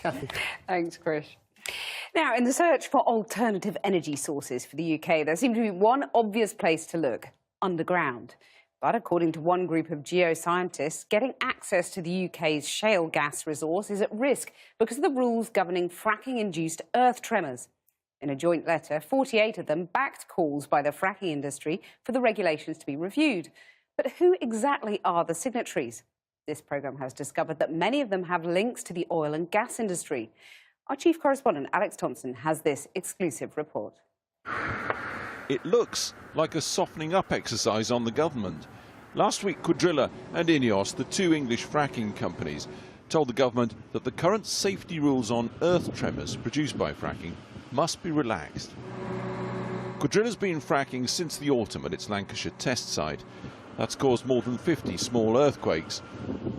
Kathy. Thanks, Chris. Now, in the search for alternative energy sources for the UK, there seems to be one obvious place to look: underground. But according to one group of geoscientists, getting access to the UK's shale gas resource is at risk because of the rules governing fracking-induced earth tremors. In a joint letter, 48 of them backed calls by the fracking industry for the regulations to be reviewed. But who exactly are the signatories? This programme has discovered that many of them have links to the oil and gas industry. Our chief correspondent, Alex Thompson, has this exclusive report. It looks like a softening up exercise on the government. Last week, Quadrilla and Ineos, the two English fracking companies, told the government that the current safety rules on earth tremors produced by fracking must be relaxed. Quadrilla's been fracking since the autumn at its Lancashire test site. That's caused more than 50 small earthquakes.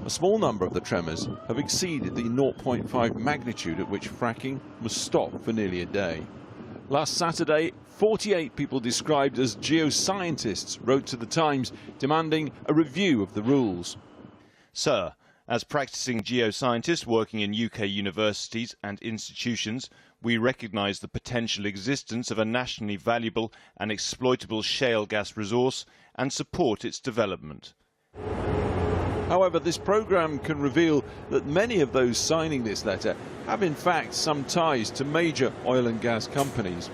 A small number of the tremors have exceeded the 0.5 magnitude at which fracking was stopped for nearly a day. Last Saturday, 48 people described as geoscientists wrote to the Times demanding a review of the rules. Sir, as practicing geoscientists working in UK universities and institutions, we recognise the potential existence of a nationally valuable and exploitable shale gas resource and support its development. However, this programme can reveal that many of those signing this letter have in fact some ties to major oil and gas companies.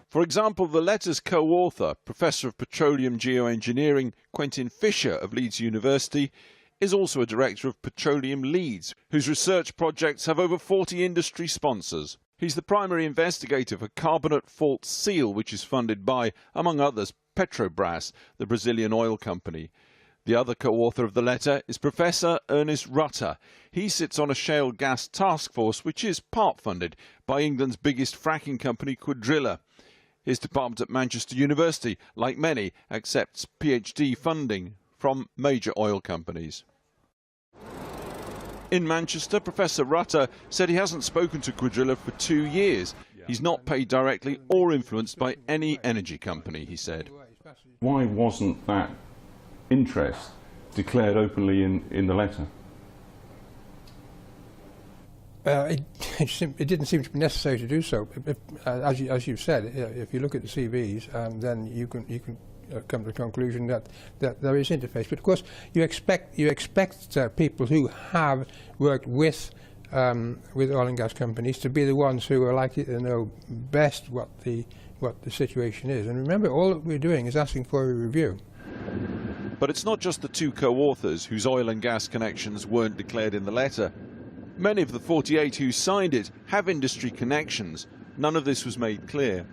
For example, the letter's co-author, Professor of Petroleum Geoengineering Quentin Fisher of Leeds University, is also a director of Petroleum Leeds, whose research projects have over 40 industry sponsors. He's the primary investigator for carbonate fault seal, which is funded by, among others, Petrobras, the Brazilian oil company. The other co-author of the letter is Professor Ernest Rutter. He sits on a shale gas task force which is part funded by England's biggest fracking company, Quadrilla. His department at Manchester University, like many, accepts PhD funding from major oil companies. In Manchester, Professor Rutter said he hasn't spoken to Quadrilla for 2 years. He's not paid directly or influenced by any energy company, he said. Why wasn't that interest declared openly in the letter? It didn't seem to be necessary to do so. As you said, if you look at the CVs, then you can come to the conclusion that there is interface. But of course, you expect people who have worked with oil and gas companies to be the ones who are likely to know best what the situation is. And remember, all that we're doing is asking for a review. But it's not just the two co-authors whose oil and gas connections weren't declared in the letter. Many of the 48 who signed it have industry connections. None of this was made clear.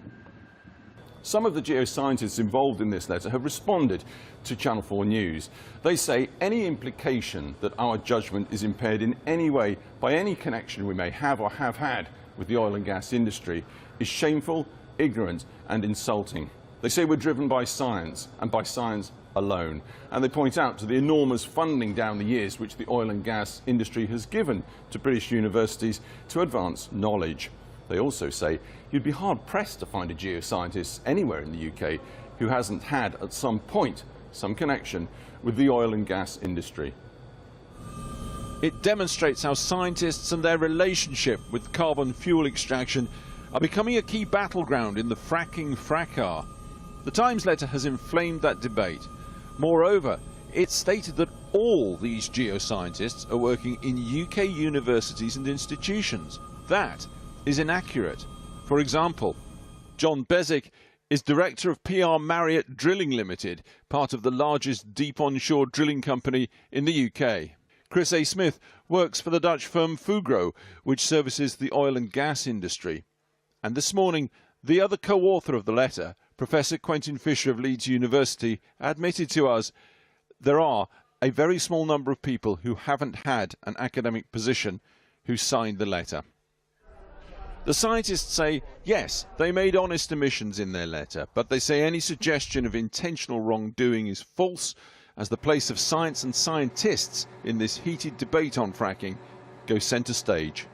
Some of the geoscientists involved in this letter have responded to Channel 4 News. They say any implication that our judgment is impaired in any way by any connection we may have or have had with the oil and gas industry is shameful, ignorant and insulting. They say we're driven by science and by science alone, and they point out to the enormous funding down the years which the oil and gas industry has given to British universities to advance knowledge. They also say you'd be hard-pressed to find a geoscientist anywhere in the UK who hasn't had at some point some connection with the oil and gas industry. It demonstrates how scientists and their relationship with carbon fuel extraction are becoming a key battleground in the fracking fracas. The Times letter has inflamed that debate. Moreover, it stated that all these geoscientists are working in UK universities and institutions. That is inaccurate. For example, John Bezic is director of PR Marriott Drilling Limited, part of the largest deep onshore drilling company in the UK. Chris A. Smith works for the Dutch firm Fugro, which services the oil and gas industry. And this morning, the other co-author of the letter, Professor Quentin Fisher of Leeds University, admitted to us there are a very small number of people who haven't had an academic position who signed the letter. The scientists say, yes, they made honest admissions in their letter, but they say any suggestion of intentional wrongdoing is false, as the place of science and scientists in this heated debate on fracking goes centre stage.